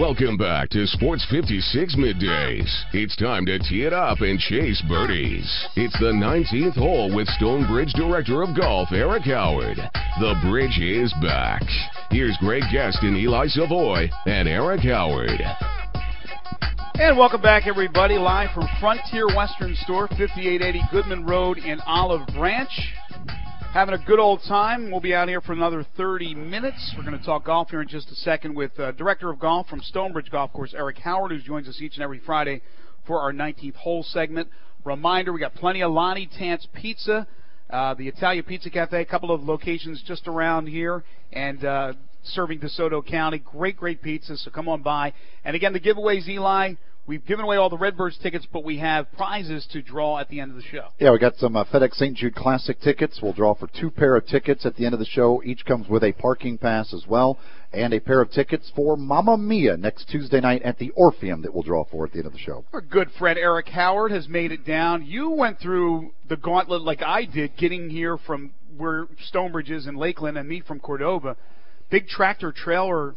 Welcome back to Sports 56 Middays. It's time to tee it up and chase birdies. It's the 19th hole with Stonebridge Director of Golf, Eric Howard. The bridge is back. Here's Greg Gaston, Eli Savoy, and Eric Howard. And welcome back, everybody, live from Frontier Western Store, 5880 Goodman Road in Olive Branch. Having a good old time. We'll be out here for another 30 minutes. We're going to talk golf here in just a second with Director of Golf from Stonebridge Golf Course, Eric Howard, who joins us each and every Friday for our 19th hole segment. Reminder, we got plenty of Lonnie Tant's Pizza, the Italian Pizza Cafe, a couple of locations just around here, and serving DeSoto County. Great, great pizza, so come on by. And again, the giveaways, Eli, we've given away all the Redbirds tickets, but we have prizes to draw at the end of the show. Yeah, we got some FedEx St. Jude Classic tickets. We'll draw for 2 pair of tickets at the end of the show. Each comes with a parking pass as well, and a pair of tickets for Mamma Mia next Tuesday night at the Orpheum that we'll draw for at the end of the show. Our good friend Eric Howard has made it down. You went through the gauntlet like I did, getting here from where Stonebridge is in Lakeland and me from Cordova. Big tractor trailer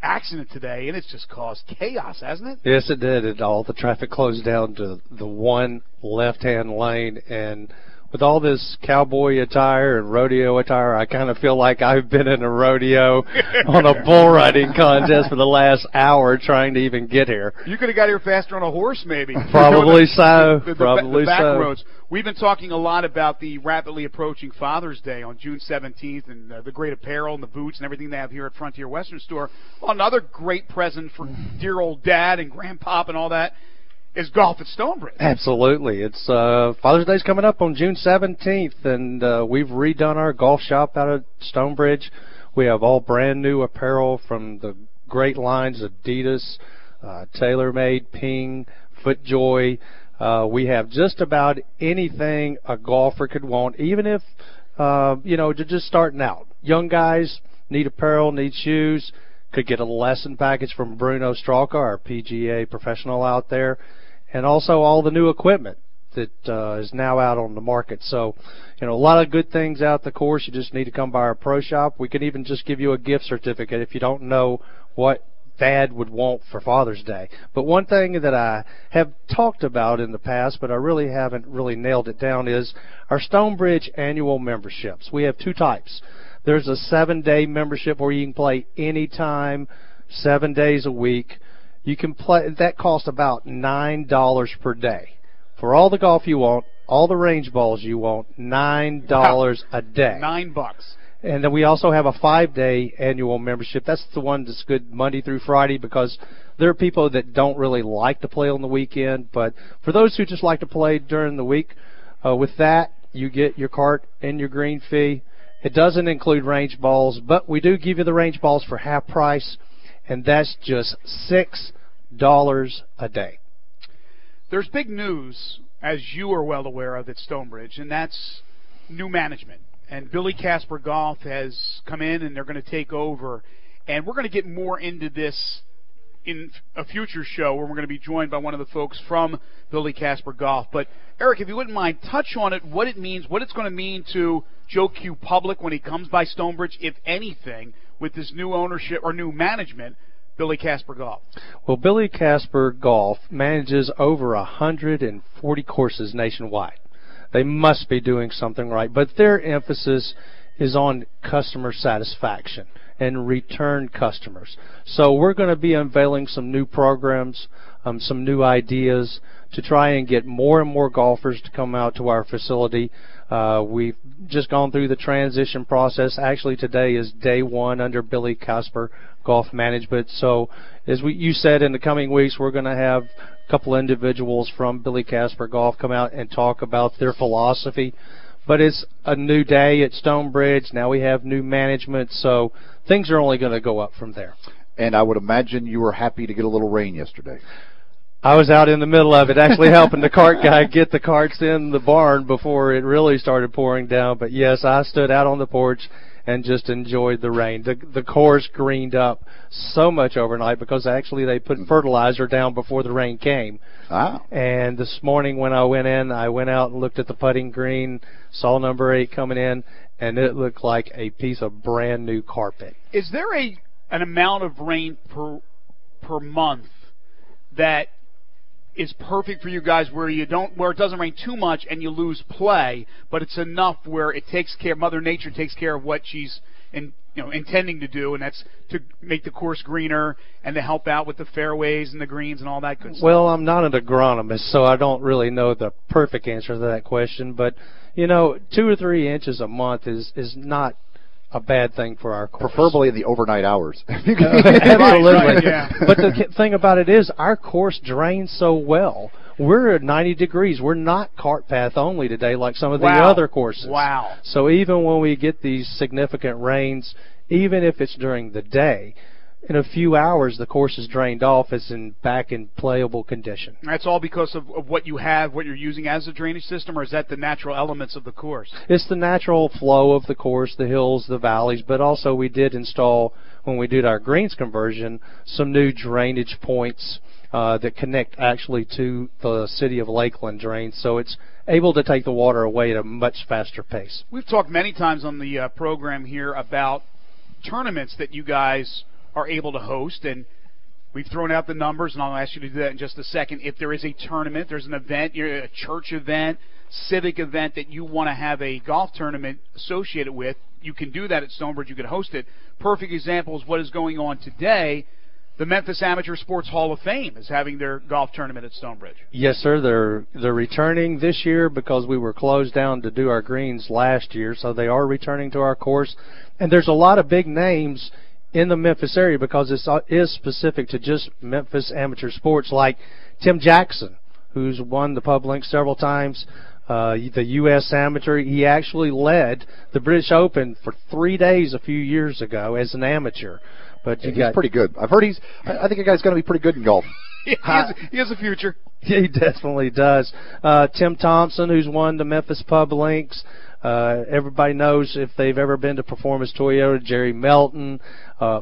accident today, and it's just caused chaos, hasn't it? Yes, it did. All the traffic closed down to the one left-hand lane, and with all this cowboy attire and rodeo attire, I kind of feel like I've been in a rodeo on a bull riding contest for the last hour trying to even get here. You could have got here faster on a horse, maybe. Probably so. The back roads. We've been talking a lot about the rapidly approaching Father's Day on June 17th and the great apparel and the boots and everything they have here at Frontier Western Store. Well, another great present for dear old Dad and Grandpop and all that is golf at Stonebridge. Absolutely. It's Father's Day's coming up on June 17th, and we've redone our golf shop out at Stonebridge. We have all brand new apparel from the great lines Adidas, TaylorMade, Ping, FootJoy. We have just about anything a golfer could want, even if, you're just starting out. Young guys need apparel, need shoes, could get a lesson package from Bruno Stralka, our PGA professional out there, and also all the new equipment that is now out on the market. So, a lot of good things out the course. You just need to come by our pro shop. We can even just give you a gift certificate if you don't know what Dad would want for Father's Day. But one thing that I have talked about in the past, but I really haven't nailed it down, is our Stonebridge annual memberships. We have 2 types. There's a 7-day membership where you can play anytime, 7 days a week. You can play, that costs about $9 per day. For all the golf you want, all the range balls you want, $9 a day. $9. And then we also have a 5-day annual membership. That's the one that's good Monday through Friday, because there are people that don't really like to play on the weekend. But for those who just like to play during the week, with that, you get your cart and your green fee. It doesn't include range balls, but we do give you the range balls for half price, and that's just $6 a day. There's big news, as you are well aware of, at Stonebridge, and that's new management. And Billy Casper Golf has come in, and they're going to take over. And we're going to get more into this in a future show where we're going to be joined by one of the folks from Billy Casper Golf. But, Eric, if you wouldn't mind, touch on it, what it means, what it's going to mean to Joe Q. Public when he comes by Stonebridge, if anything, with this new ownership or new management, Billy Casper Golf. Well, Billy Casper Golf manages over 140 courses nationwide. They must be doing something right, but their emphasis is on customer satisfaction and return customers. So we're going to be unveiling some new programs, some new ideas to try and get more and more golfers to come out to our facility. We've just gone through the transition process. Actually, today is day 1 under Billy Casper Golf Management. So as you said, in the coming weeks, we're going to have a couple individuals from Billy Casper Golf come out and talk about their philosophy. But it's a new day at Stonebridge. Now we have new management, so things are only going to go up from there. And I would imagine you were happy to get a little rain yesterday. I was out in the middle of it, actually helping the cart guy get the carts in the barn before it really started pouring down. But, yes, I stood out on the porch and just enjoyed the rain. The course greened up so much overnight because actually they put fertilizer down before the rain came. Wow. And this morning when I went out and looked at the putting green, saw number 8 coming in, and it looked like a piece of brand new carpet. Is there an amount of rain per per month that is perfect for you guys, where it doesn't rain too much and you lose play, but it's enough where it takes care, Mother Nature takes care of what she's intending to do, and that's to make the course greener and to help out with the fairways and the greens and all that good stuff? Well, I'm not an agronomist, so I don't really know the perfect answer to that question, but 2 or 3 inches a month is not a bad thing for our course. Preferably in the overnight hours. Absolutely. Right, yeah. But the thing about it is our course drains so well. We're at 90 degrees. We're not cart path only today like some of the other courses. Wow. So even when we get these significant rains, even if it's during the day, in a few hours the course is drained off. It's back in playable condition. That's all because of what you have, what you're using as a drainage system, or is that the natural elements of the course? It's the natural flow of the course, the hills, the valleys, but also we did install, when we did our greens conversion, some new drainage points that connect actually to the city of Lakeland drain, so it's able to take the water away at a much faster pace. We've talked many times on the program here about tournaments that you guys are able to host, and we've thrown out the numbers, and I'll ask you to do that in just a second. If there is a tournament, there's an event, a church event, civic event that you want to have a golf tournament associated with, you can do that at Stonebridge. You can host it. Perfect example is what is going on today. The Memphis Amateur Sports Hall of Fame is having their golf tournament at Stonebridge. Yes, sir. They're returning this year because we were closed down to do our greens last year, so they are returning to our course. And there's a lot of big names in the Memphis area because it is specific to just Memphis amateur sports, like Tim Jackson, who's won the PubLink several times, the U.S. Amateur. He actually led the British Open for 3 days a few years ago as an amateur. But he's pretty good. I've heard I think a guy's going to be pretty good in golf. He has a future. He definitely does. Tim Thompson, who's won the Memphis PubLinks. Everybody knows, if they've ever been to Performance Toyota, Jerry Melton,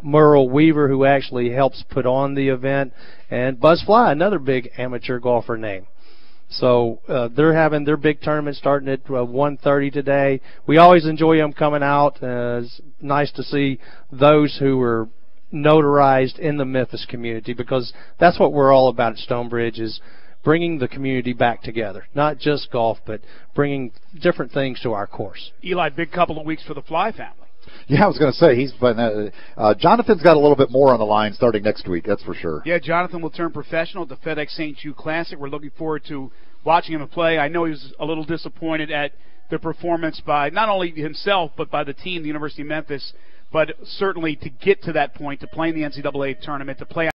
Merle Weaver, who actually helps put on the event, and Buzz Fly, another big amateur golfer name. So they're having their big tournament starting at 1:30 today. We always enjoy them coming out. It's nice to see those who are notarized in the Memphis community, because that's what we're all about at Stonebridge, is bringing the community back together. Not just golf, but bringing different things to our course. Eli, big couple of weeks for the Fly family. Yeah, I was going to say, he's been. Jonathan's got a little bit more on the line starting next week, that's for sure. Yeah, Jonathan will turn professional at the FedEx St. Jude Classic. We're looking forward to watching him play. I know he was a little disappointed at the performance by not only himself, but by the team, the University of Memphis, but certainly to get to that point, to play in the NCAA tournament, to play